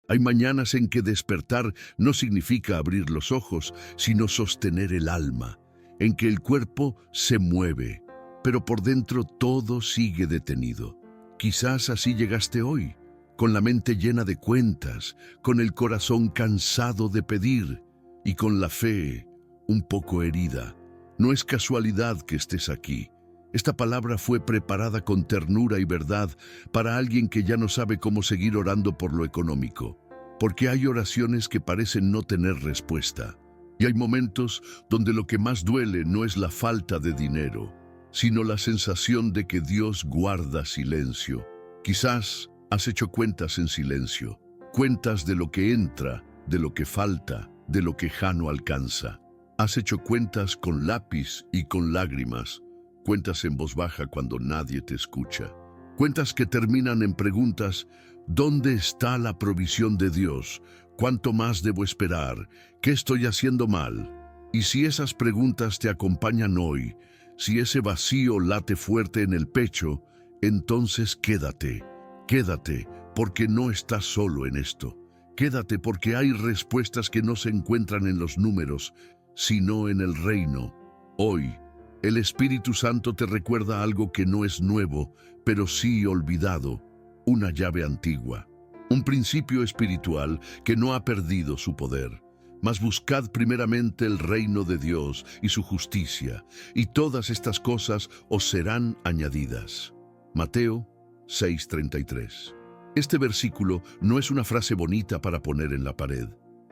Hay mañanas en que despertar no significa abrir los ojos, sino sostener el alma, en que el cuerpo se mueve, pero por dentro todo sigue detenido. Quizás así llegaste hoy, con la mente llena de cuentas, con el corazón cansado de pedir y con la fe un poco herida. No es casualidad que estés aquí. Esta palabra fue preparada con ternura y verdad para alguien que ya no sabe cómo seguir orando por lo económico, porque hay oraciones que parecen no tener respuesta. Y hay momentos donde lo que más duele no es la falta de dinero, sino la sensación de que Dios guarda silencio. Quizás has hecho cuentas en silencio, cuentas de lo que entra, de lo que falta, de lo que ya no alcanza. Has hecho cuentas con lápiz y con lágrimas, cuentas en voz baja cuando nadie te escucha. Cuentas que terminan en preguntas: ¿dónde está la provisión de Dios? ¿Cuánto más debo esperar? ¿Qué estoy haciendo mal? Y si esas preguntas te acompañan hoy, si ese vacío late fuerte en el pecho, entonces quédate, porque no estás solo en esto. Quédate porque hay respuestas que no se encuentran en los números, sino en el reino. Hoy, el Espíritu Santo te recuerda algo que no es nuevo, pero sí olvidado, una llave antigua, un principio espiritual que no ha perdido su poder. Mas buscad primeramente el reino de Dios y su justicia, y todas estas cosas os serán añadidas. Mateo 6:33. Este versículo no es una frase bonita para poner en la pared.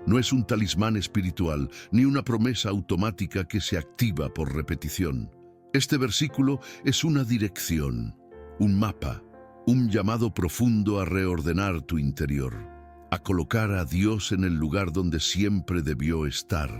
No es un talismán espiritual, ni una promesa automática que se activa por repetición. Este versículo es una dirección, un mapa, un llamado profundo a reordenar tu interior, a colocar a Dios en el lugar donde siempre debió estar,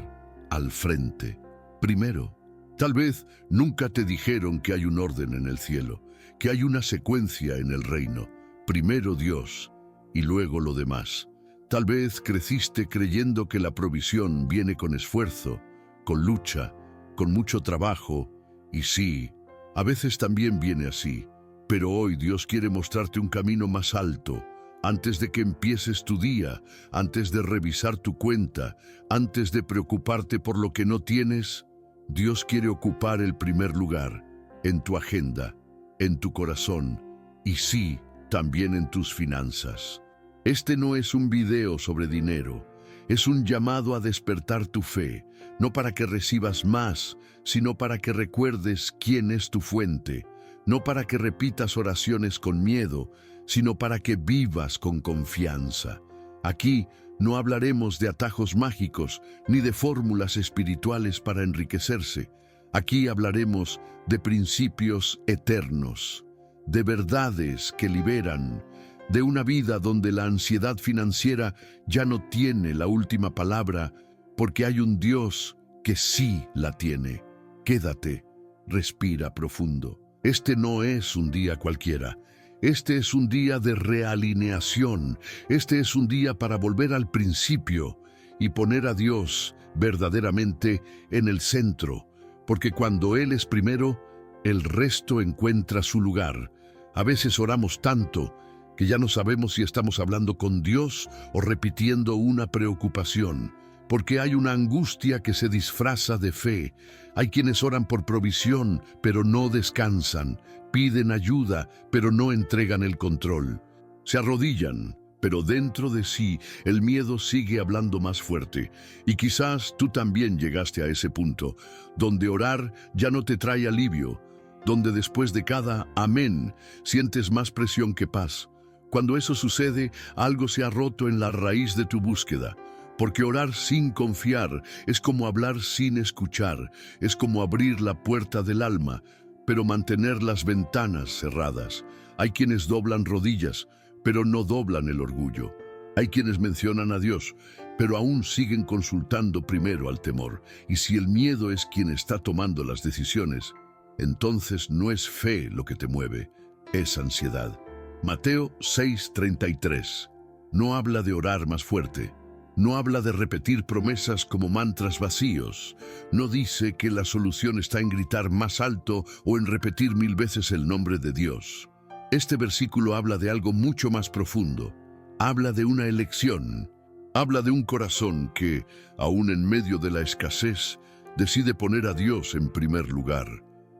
al frente. Primero, tal vez nunca te dijeron que hay un orden en el cielo, que hay una secuencia en el reino. Primero Dios y luego lo demás. Tal vez creciste creyendo que la provisión viene con esfuerzo, con lucha, con mucho trabajo, y sí, a veces también viene así, pero hoy Dios quiere mostrarte un camino más alto. Antes de que empieces tu día, antes de revisar tu cuenta, antes de preocuparte por lo que no tienes, Dios quiere ocupar el primer lugar, en tu agenda, en tu corazón, y sí, también en tus finanzas. Este no es un video sobre dinero, es un llamado a despertar tu fe, no para que recibas más, sino para que recuerdes quién es tu fuente, no para que repitas oraciones con miedo, sino para que vivas con confianza. Aquí no hablaremos de atajos mágicos ni de fórmulas espirituales para enriquecerse. Aquí hablaremos de principios eternos, de verdades que liberan, de una vida donde la ansiedad financiera ya no tiene la última palabra, porque hay un Dios que sí la tiene. Quédate, respira profundo. Este no es un día cualquiera. Este es un día de realineación. Este es un día para volver al principio y poner a Dios verdaderamente en el centro, porque cuando Él es primero, el resto encuentra su lugar. A veces oramos tanto que ya no sabemos si estamos hablando con Dios o repitiendo una preocupación, porque hay una angustia que se disfraza de fe. Hay quienes oran por provisión, pero no descansan, piden ayuda, pero no entregan el control. Se arrodillan, pero dentro de sí el miedo sigue hablando más fuerte. Y quizás tú también llegaste a ese punto, donde orar ya no te trae alivio, donde después de cada amén sientes más presión que paz. Cuando eso sucede, algo se ha roto en la raíz de tu búsqueda, porque orar sin confiar es como hablar sin escuchar, es como abrir la puerta del alma, pero mantener las ventanas cerradas. Hay quienes doblan rodillas, pero no doblan el orgullo. Hay quienes mencionan a Dios, pero aún siguen consultando primero al temor. Y si el miedo es quien está tomando las decisiones, entonces no es fe lo que te mueve, es ansiedad. Mateo 6:33. No habla de orar más fuerte. No habla de repetir promesas como mantras vacíos. No dice que la solución está en gritar más alto o en repetir 1000 veces el nombre de Dios. Este versículo habla de algo mucho más profundo. Habla de una elección. Habla de un corazón que, aun en medio de la escasez, decide poner a Dios en primer lugar.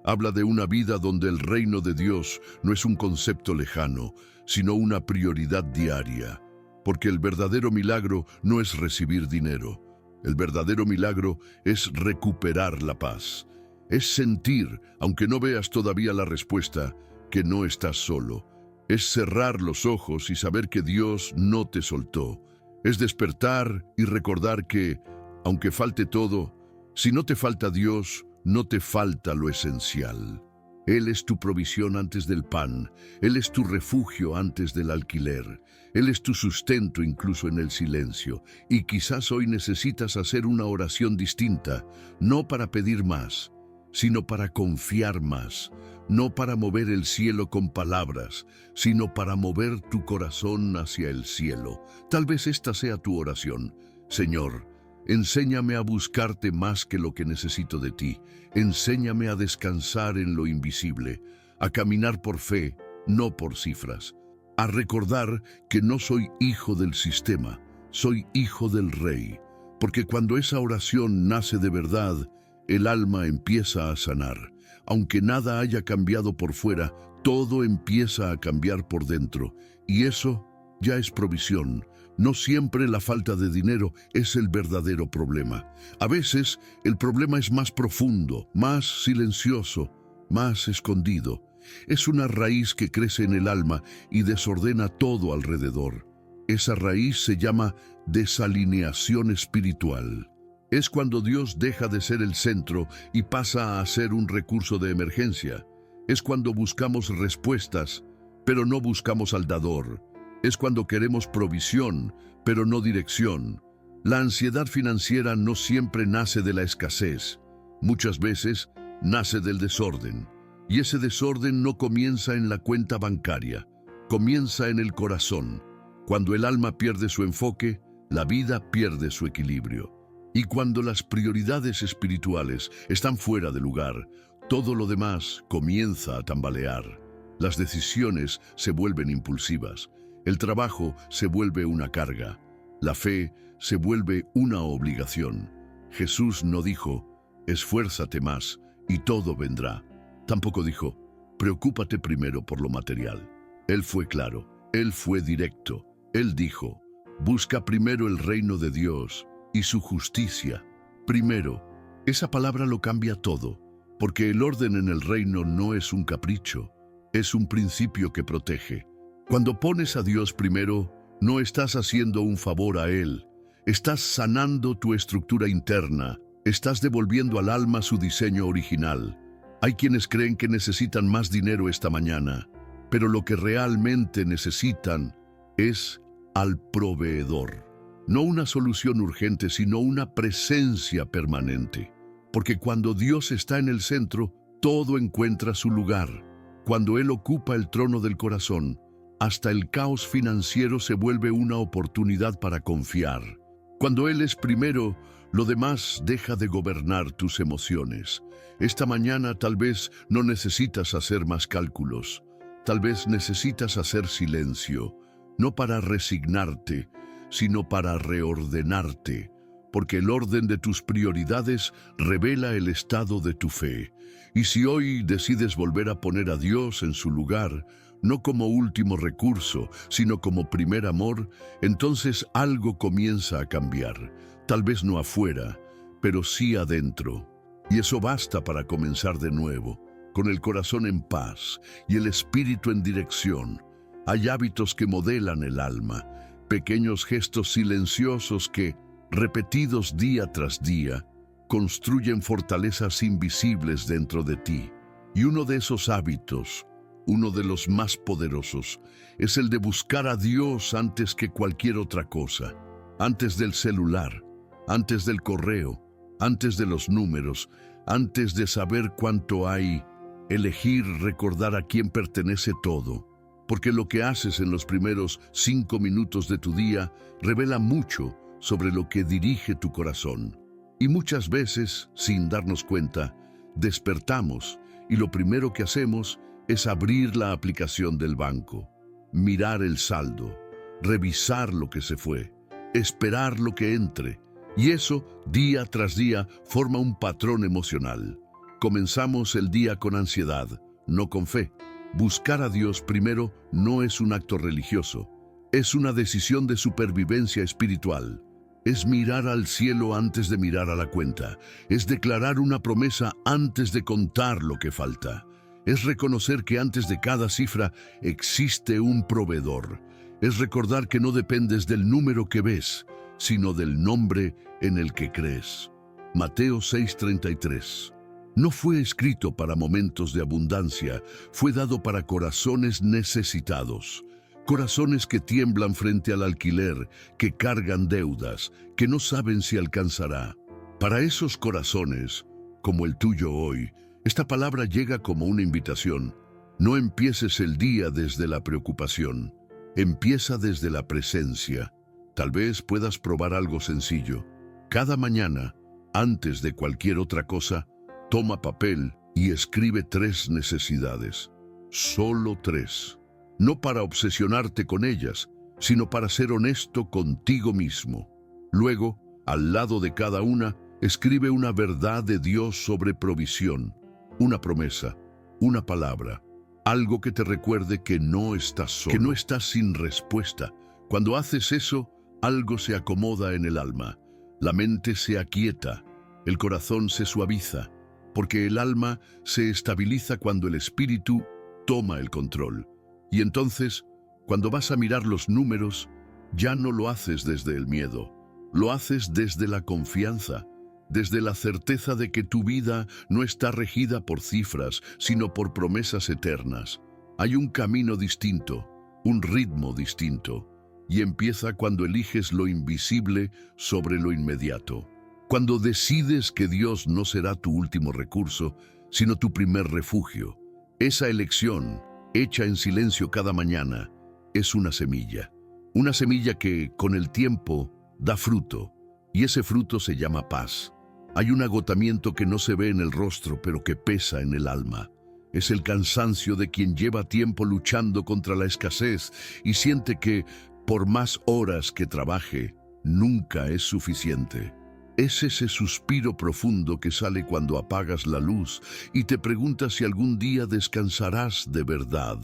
Habla de una vida donde el reino de Dios no es un concepto lejano, sino una prioridad diaria. Porque el verdadero milagro no es recibir dinero. El verdadero milagro es recuperar la paz. Es sentir, aunque no veas todavía la respuesta, que no estás solo. Es cerrar los ojos y saber que Dios no te soltó. Es despertar y recordar que, aunque falte todo, si no te falta Dios, no te falta lo esencial. Él es tu provisión antes del pan. Él es tu refugio antes del alquiler. Él es tu sustento incluso en el silencio. Y quizás hoy necesitas hacer una oración distinta, no para pedir más, sino para confiar más. No para mover el cielo con palabras, sino para mover tu corazón hacia el cielo. Tal vez esta sea tu oración. Señor, enséñame a buscarte más que lo que necesito de ti. Enséñame a descansar en lo invisible, a caminar por fe, no por cifras. A recordar que no soy hijo del sistema, soy hijo del Rey. Porque cuando esa oración nace de verdad, el alma empieza a sanar. Aunque nada haya cambiado por fuera, todo empieza a cambiar por dentro. Y eso ya es provisión. No siempre la falta de dinero es el verdadero problema. A veces el problema es más profundo, más silencioso, más escondido. Es una raíz que crece en el alma y desordena todo alrededor. Esa raíz se llama desalineación espiritual. Es cuando Dios deja de ser el centro y pasa a ser un recurso de emergencia. Es cuando buscamos respuestas, pero no buscamos al dador. Es cuando queremos provisión, pero no dirección. La ansiedad financiera no siempre nace de la escasez. Muchas veces nace del desorden. Y ese desorden no comienza en la cuenta bancaria, comienza en el corazón. Cuando el alma pierde su enfoque, la vida pierde su equilibrio. Y cuando las prioridades espirituales están fuera de lugar, todo lo demás comienza a tambalear. Las decisiones se vuelven impulsivas. El trabajo se vuelve una carga. La fe se vuelve una obligación. Jesús no dijo, esfuérzate más y todo vendrá. Tampoco dijo, preocúpate primero por lo material. Él fue claro, él fue directo. Él dijo, busca primero el reino de Dios y su justicia. Primero, esa palabra lo cambia todo, porque el orden en el reino no es un capricho, es un principio que protege. Cuando pones a Dios primero, no estás haciendo un favor a Él, estás sanando tu estructura interna, estás devolviendo al alma su diseño original. Hay quienes creen que necesitan más dinero esta mañana, pero lo que realmente necesitan es al proveedor. No una solución urgente, sino una presencia permanente. Porque cuando Dios está en el centro, todo encuentra su lugar. Cuando Él ocupa el trono del corazón, hasta el caos financiero se vuelve una oportunidad para confiar. Cuando Él es primero, lo demás deja de gobernar tus emociones. Esta mañana tal vez no necesitas hacer más cálculos. Tal vez necesitas hacer silencio, no para resignarte, sino para reordenarte, porque el orden de tus prioridades revela el estado de tu fe. Y si hoy decides volver a poner a Dios en su lugar, no como último recurso, sino como primer amor, entonces algo comienza a cambiar. Tal vez no afuera, pero sí adentro. Y eso basta para comenzar de nuevo, con el corazón en paz y el espíritu en dirección. Hay hábitos que modelan el alma, pequeños gestos silenciosos que, repetidos día tras día, construyen fortalezas invisibles dentro de ti. Y uno de esos hábitos, uno de los más poderosos, es el de buscar a Dios antes que cualquier otra cosa, antes del celular, antes del correo, antes de los números, antes de saber cuánto hay, elegir recordar a quién pertenece todo. Porque lo que haces en los primeros 5 minutos de tu día revela mucho sobre lo que dirige tu corazón. Y muchas veces, sin darnos cuenta, despertamos y lo primero que hacemos es abrir la aplicación del banco, mirar el saldo, revisar lo que se fue, esperar lo que entre. Y eso, día tras día, forma un patrón emocional. Comenzamos el día con ansiedad, no con fe. Buscar a Dios primero no es un acto religioso, es una decisión de supervivencia espiritual. Es mirar al cielo antes de mirar a la cuenta. Es declarar una promesa antes de contar lo que falta. Es reconocer que antes de cada cifra existe un proveedor. Es recordar que no dependes del número que ves, sino del nombre en el que crees. Mateo 6:33. No fue escrito para momentos de abundancia, fue dado para corazones necesitados. Corazones que tiemblan frente al alquiler, que cargan deudas, que no saben si alcanzará. Para esos corazones, como el tuyo hoy, esta palabra llega como una invitación. No empieces el día desde la preocupación, empieza desde la presencia. Tal vez puedas probar algo sencillo. Cada mañana, antes de cualquier otra cosa, toma papel y escribe 3 necesidades. Solo 3. No para obsesionarte con ellas, sino para ser honesto contigo mismo. Luego, al lado de cada una, escribe una verdad de Dios sobre provisión, una promesa, una palabra, algo que te recuerde que no estás solo, que no estás sin respuesta. Cuando haces eso, algo se acomoda en el alma, la mente se aquieta, el corazón se suaviza, porque el alma se estabiliza cuando el espíritu toma el control. Y entonces, cuando vas a mirar los números, ya no lo haces desde el miedo, lo haces desde la confianza, desde la certeza de que tu vida no está regida por cifras, sino por promesas eternas. Hay un camino distinto, un ritmo distinto, y empieza cuando eliges lo invisible sobre lo inmediato. Cuando decides que Dios no será tu último recurso, sino tu primer refugio. Esa elección, hecha en silencio cada mañana, es una semilla que con el tiempo da fruto, y ese fruto se llama paz. Hay un agotamiento que no se ve en el rostro, pero que pesa en el alma. Es el cansancio de quien lleva tiempo luchando contra la escasez y siente que, por más horas que trabaje, nunca es suficiente. Es ese suspiro profundo que sale cuando apagas la luz y te preguntas si algún día descansarás de verdad.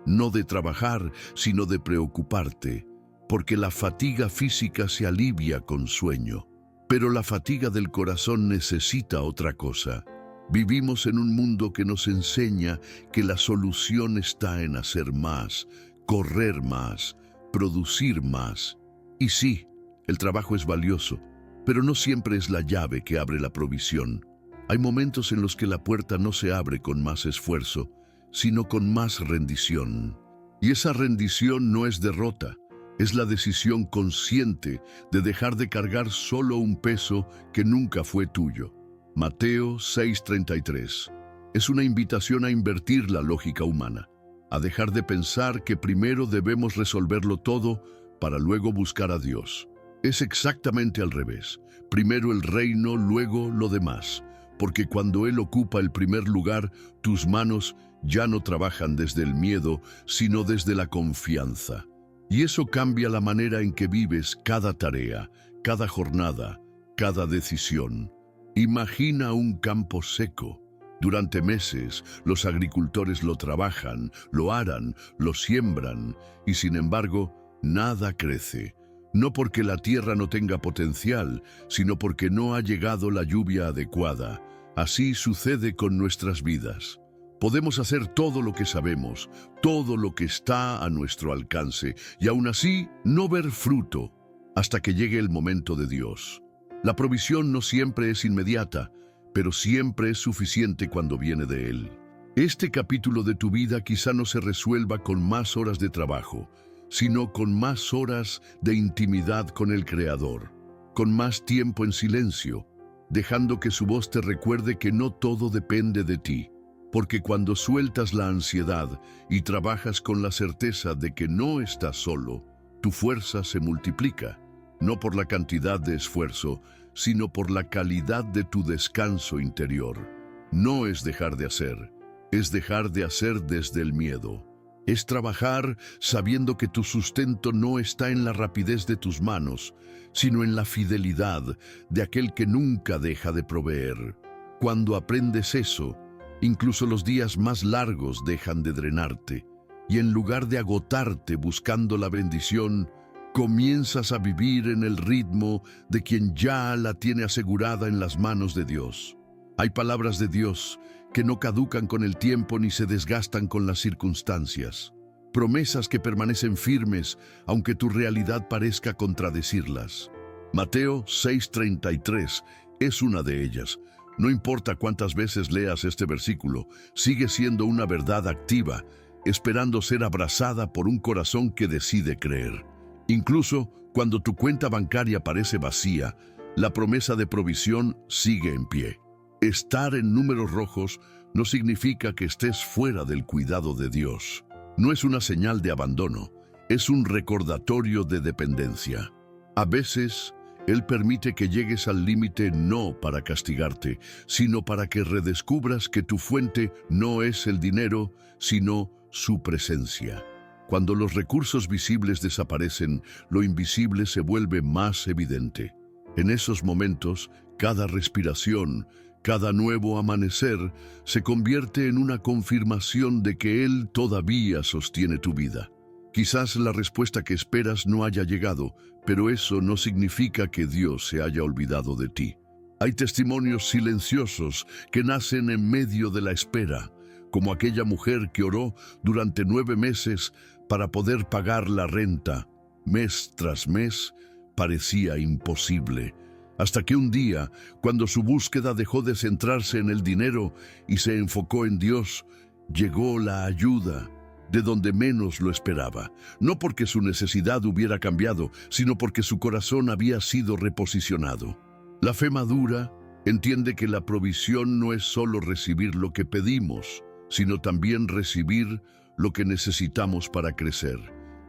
No de trabajar, sino de preocuparte, porque la fatiga física se alivia con sueño. Pero la fatiga del corazón necesita otra cosa. Vivimos en un mundo que nos enseña que la solución está en hacer más, correr más, producir más. Y sí, el trabajo es valioso, pero no siempre es la llave que abre la provisión. Hay momentos en los que la puerta no se abre con más esfuerzo, sino con más rendición. Y esa rendición no es derrota, es la decisión consciente de dejar de cargar solo un peso que nunca fue tuyo. Mateo 6:33. Es una invitación a invertir la lógica humana, a dejar de pensar que primero debemos resolverlo todo para luego buscar a Dios. Es exactamente al revés. Primero el reino, luego lo demás. Porque cuando Él ocupa el primer lugar, tus manos ya no trabajan desde el miedo, sino desde la confianza. Y eso cambia la manera en que vives cada tarea, cada jornada, cada decisión. Imagina un campo seco. Durante meses, los agricultores lo trabajan, lo aran, lo siembran, y sin embargo, nada crece. No porque la tierra no tenga potencial, sino porque no ha llegado la lluvia adecuada. Así sucede con nuestras vidas. Podemos hacer todo lo que sabemos, todo lo que está a nuestro alcance, y aún así no ver fruto hasta que llegue el momento de Dios. La provisión no siempre es inmediata, pero siempre es suficiente cuando viene de Él. Este capítulo de tu vida quizá no se resuelva con más horas de trabajo, sino con más horas de intimidad con el Creador, con más tiempo en silencio, dejando que su voz te recuerde que no todo depende de ti, porque cuando sueltas la ansiedad y trabajas con la certeza de que no estás solo, tu fuerza se multiplica, no por la cantidad de esfuerzo, sino por la calidad de tu descanso interior. No es dejar de hacer, es dejar de hacer desde el miedo. Es trabajar sabiendo que tu sustento no está en la rapidez de tus manos, sino en la fidelidad de aquel que nunca deja de proveer. Cuando aprendes eso, incluso los días más largos dejan de drenarte, y en lugar de agotarte buscando la bendición, comienzas a vivir en el ritmo de quien ya la tiene asegurada en las manos de Dios. Hay palabras de Dios que no caducan con el tiempo ni se desgastan con las circunstancias. Promesas que permanecen firmes aunque tu realidad parezca contradecirlas. Mateo 6:33 es una de ellas. No importa cuántas veces leas este versículo, sigue siendo una verdad activa, esperando ser abrazada por un corazón que decide creer. Incluso cuando tu cuenta bancaria parece vacía, la promesa de provisión sigue en pie. Estar en números rojos no significa que estés fuera del cuidado de Dios. No es una señal de abandono, es un recordatorio de dependencia. A veces, Él permite que llegues al límite no para castigarte, sino para que redescubras que tu fuente no es el dinero, sino su presencia. Cuando los recursos visibles desaparecen, lo invisible se vuelve más evidente. En esos momentos, cada respiración, cada nuevo amanecer se convierte en una confirmación de que Él todavía sostiene tu vida. Quizás la respuesta que esperas no haya llegado, pero eso no significa que Dios se haya olvidado de ti. Hay testimonios silenciosos que nacen en medio de la espera, como aquella mujer que oró durante 9 meses para poder pagar la renta. Mes tras mes parecía imposible. Hasta que un día, cuando su búsqueda dejó de centrarse en el dinero y se enfocó en Dios, llegó la ayuda de donde menos lo esperaba. No porque su necesidad hubiera cambiado, sino porque su corazón había sido reposicionado. La fe madura entiende que la provisión no es solo recibir lo que pedimos, sino también recibir lo que necesitamos para crecer.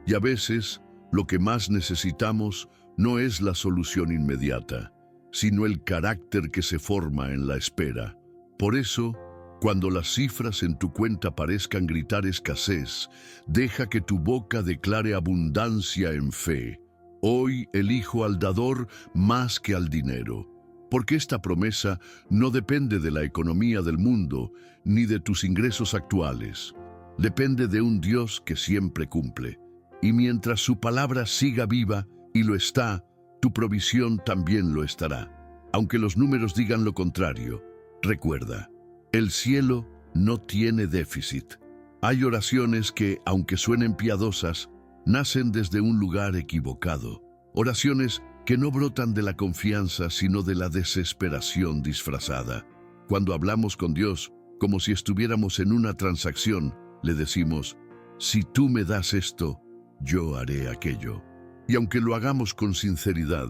Y a veces, lo que más necesitamos no es la solución inmediata, sino el carácter que se forma en la espera. Por eso, cuando las cifras en tu cuenta parezcan gritar escasez, deja que tu boca declare abundancia en fe. Hoy elijo al dador más que al dinero, porque esta promesa no depende de la economía del mundo ni de tus ingresos actuales. Depende de un Dios que siempre cumple. Y mientras su palabra siga viva, y lo está, tu provisión también lo estará. Aunque los números digan lo contrario, recuerda, el cielo no tiene déficit. Hay oraciones que, aunque suenen piadosas, nacen desde un lugar equivocado. Oraciones que no brotan de la confianza, sino de la desesperación disfrazada. Cuando hablamos con Dios, como si estuviéramos en una transacción, le decimos, si tú me das esto, yo haré aquello. Y aunque lo hagamos con sinceridad,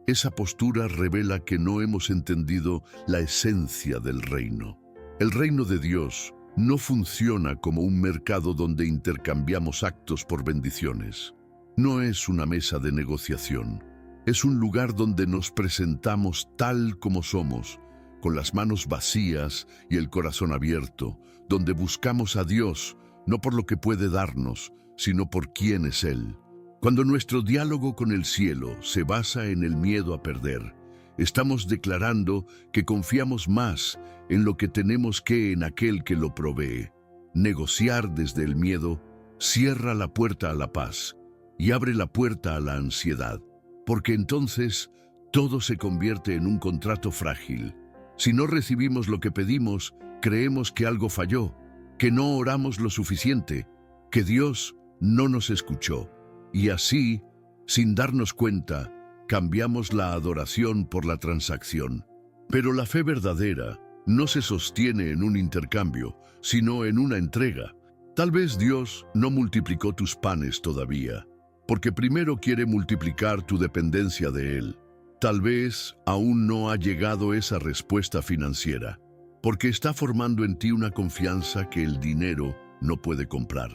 esa postura revela que no hemos entendido la esencia del reino. El reino de Dios no funciona como un mercado donde intercambiamos actos por bendiciones. No es una mesa de negociación. Es un lugar donde nos presentamos tal como somos, con las manos vacías y el corazón abierto, donde buscamos a Dios, no por lo que puede darnos, sino por quién es Él. Cuando nuestro diálogo con el cielo se basa en el miedo a perder, estamos declarando que confiamos más en lo que tenemos que en aquel que lo provee. Negociar desde el miedo cierra la puerta a la paz y abre la puerta a la ansiedad, porque entonces todo se convierte en un contrato frágil. Si no recibimos lo que pedimos, creemos que algo falló, que no oramos lo suficiente, que Dios no nos escuchó. Y así, sin darnos cuenta, cambiamos la adoración por la transacción. Pero la fe verdadera no se sostiene en un intercambio, sino en una entrega. Tal vez Dios no multiplicó tus panes todavía, porque primero quiere multiplicar tu dependencia de Él. Tal vez aún no ha llegado esa respuesta financiera, porque está formando en ti una confianza que el dinero no puede comprar.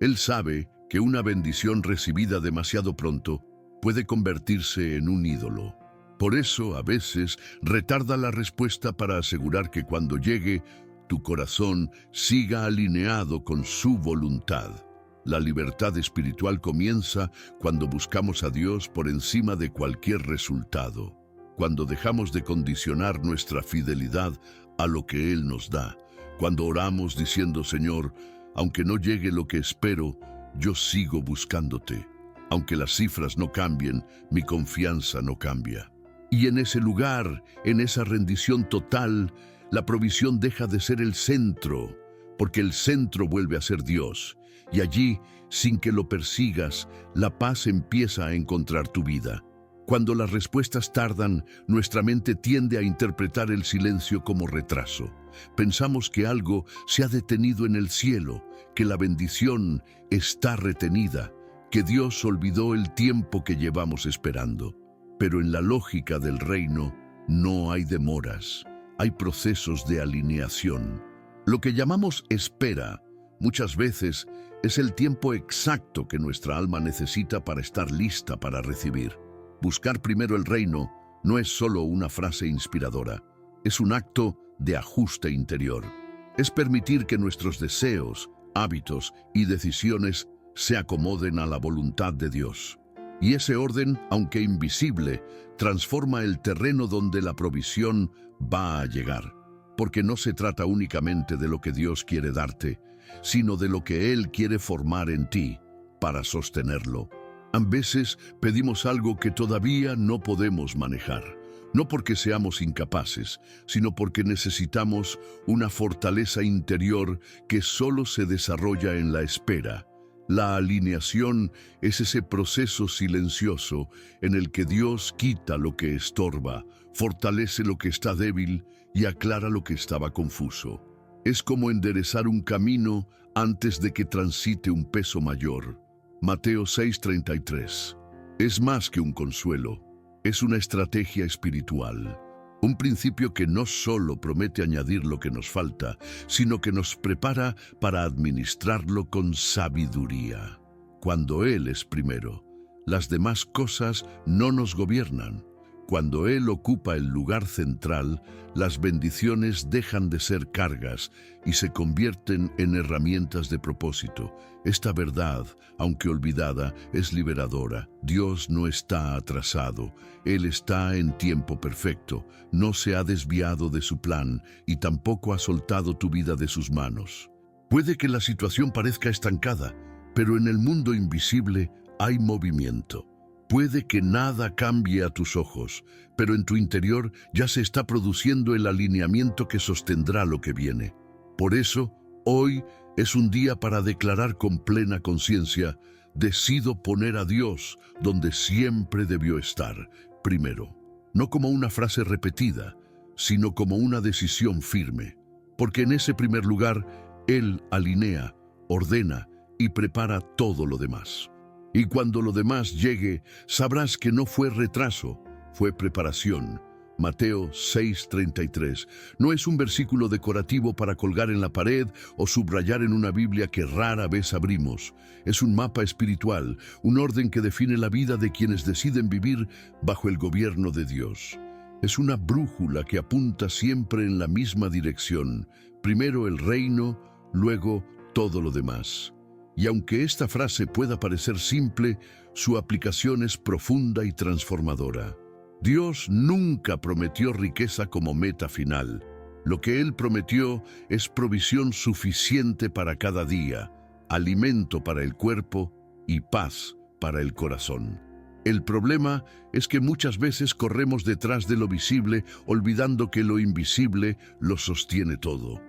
Él sabe que una bendición recibida demasiado pronto puede convertirse en un ídolo. Por eso, a veces, retarda la respuesta para asegurar que cuando llegue, tu corazón siga alineado con su voluntad. La libertad espiritual comienza cuando buscamos a Dios por encima de cualquier resultado, cuando dejamos de condicionar nuestra fidelidad a lo que Él nos da, cuando oramos diciendo: Señor, aunque no llegue lo que espero, yo sigo buscándote. Aunque las cifras no cambien, mi confianza no cambia. Y en ese lugar, en esa rendición total, la provisión deja de ser el centro, porque el centro vuelve a ser Dios. Y allí, sin que lo persigas, la paz empieza a encontrar tu vida. Cuando las respuestas tardan, nuestra mente tiende a interpretar el silencio como retraso. Pensamos que algo se ha detenido en el cielo, que la bendición está retenida, que Dios olvidó el tiempo que llevamos esperando. Pero en la lógica del reino no hay demoras, hay procesos de alineación. Lo que llamamos espera, muchas veces, es el tiempo exacto que nuestra alma necesita para estar lista para recibir. Buscar primero el reino no es solo una frase inspiradora, es un acto de ajuste interior. Es permitir que nuestros deseos, hábitos y decisiones se acomoden a la voluntad de Dios. Y ese orden, aunque invisible, transforma el terreno donde la provisión va a llegar. Porque no se trata únicamente de lo que Dios quiere darte, sino de lo que Él quiere formar en ti para sostenerlo. A veces pedimos algo que todavía no podemos manejar, no porque seamos incapaces, sino porque necesitamos una fortaleza interior que solo se desarrolla en la espera. La alineación es ese proceso silencioso en el que Dios quita lo que estorba, fortalece lo que está débil y aclara lo que estaba confuso. Es como enderezar un camino antes de que transite un peso mayor. Mateo 6:33. Es más que un consuelo, es una estrategia espiritual. Un principio que no solo promete añadir lo que nos falta, sino que nos prepara para administrarlo con sabiduría. Cuando Él es primero, las demás cosas no nos gobiernan. Cuando Él ocupa el lugar central, las bendiciones dejan de ser cargas y se convierten en herramientas de propósito. Esta verdad, aunque olvidada, es liberadora. Dios no está atrasado, Él está en tiempo perfecto, no se ha desviado de su plan y tampoco ha soltado tu vida de sus manos. Puede que la situación parezca estancada, pero en el mundo invisible hay movimiento. Puede que nada cambie a tus ojos, pero en tu interior ya se está produciendo el alineamiento que sostendrá lo que viene. Por eso, hoy es un día para declarar con plena conciencia: decido poner a Dios donde siempre debió estar, primero. No como una frase repetida, sino como una decisión firme. Porque en ese primer lugar, Él alinea, ordena y prepara todo lo demás. Y cuando lo demás llegue, sabrás que no fue retraso, fue preparación. Mateo 6:33. No es un versículo decorativo para colgar en la pared o subrayar en una Biblia que rara vez abrimos. Es un mapa espiritual, un orden que define la vida de quienes deciden vivir bajo el gobierno de Dios. Es una brújula que apunta siempre en la misma dirección. Primero el reino, luego todo lo demás. Y aunque esta frase pueda parecer simple, su aplicación es profunda y transformadora. Dios nunca prometió riqueza como meta final. Lo que Él prometió es provisión suficiente para cada día, alimento para el cuerpo y paz para el corazón. El problema es que muchas veces corremos detrás de lo visible, olvidando que lo invisible lo sostiene todo.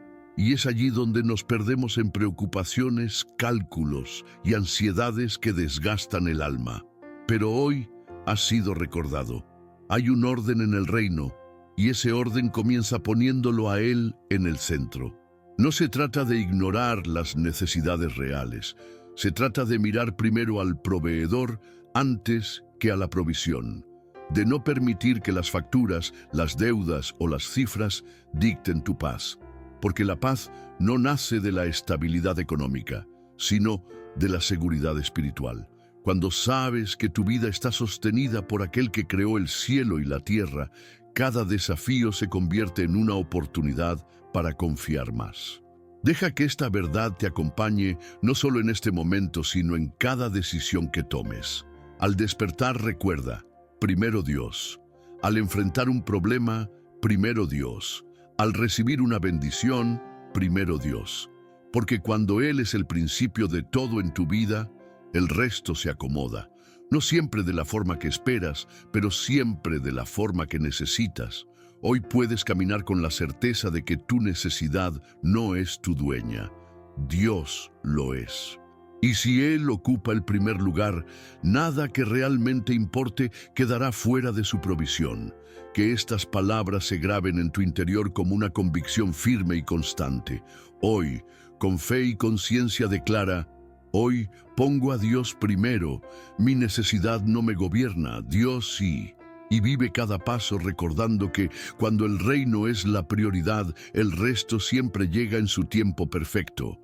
Y es allí donde nos perdemos en preocupaciones, cálculos y ansiedades que desgastan el alma. Pero hoy ha sido recordado. Hay un orden en el reino, y ese orden comienza poniéndolo a Él en el centro. No se trata de ignorar las necesidades reales. Se trata de mirar primero al proveedor antes que a la provisión. De no permitir que las facturas, las deudas o las cifras dicten tu paz. Porque la paz no nace de la estabilidad económica, sino de la seguridad espiritual. Cuando sabes que tu vida está sostenida por aquel que creó el cielo y la tierra, cada desafío se convierte en una oportunidad para confiar más. Deja que esta verdad te acompañe no solo en este momento, sino en cada decisión que tomes. Al despertar, recuerda, primero Dios. Al enfrentar un problema, primero Dios. Al recibir una bendición, primero Dios. Porque cuando Él es el principio de todo en tu vida, el resto se acomoda. No siempre de la forma que esperas, pero siempre de la forma que necesitas. Hoy puedes caminar con la certeza de que tu necesidad no es tu dueña. Dios lo es. Y si Él ocupa el primer lugar, nada que realmente importe quedará fuera de su provisión. Que estas palabras se graben en tu interior como una convicción firme y constante. Hoy, con fe y conciencia declara: hoy pongo a Dios primero. Mi necesidad no me gobierna, Dios sí. Y vive cada paso recordando que cuando el reino es la prioridad, el resto siempre llega en su tiempo perfecto.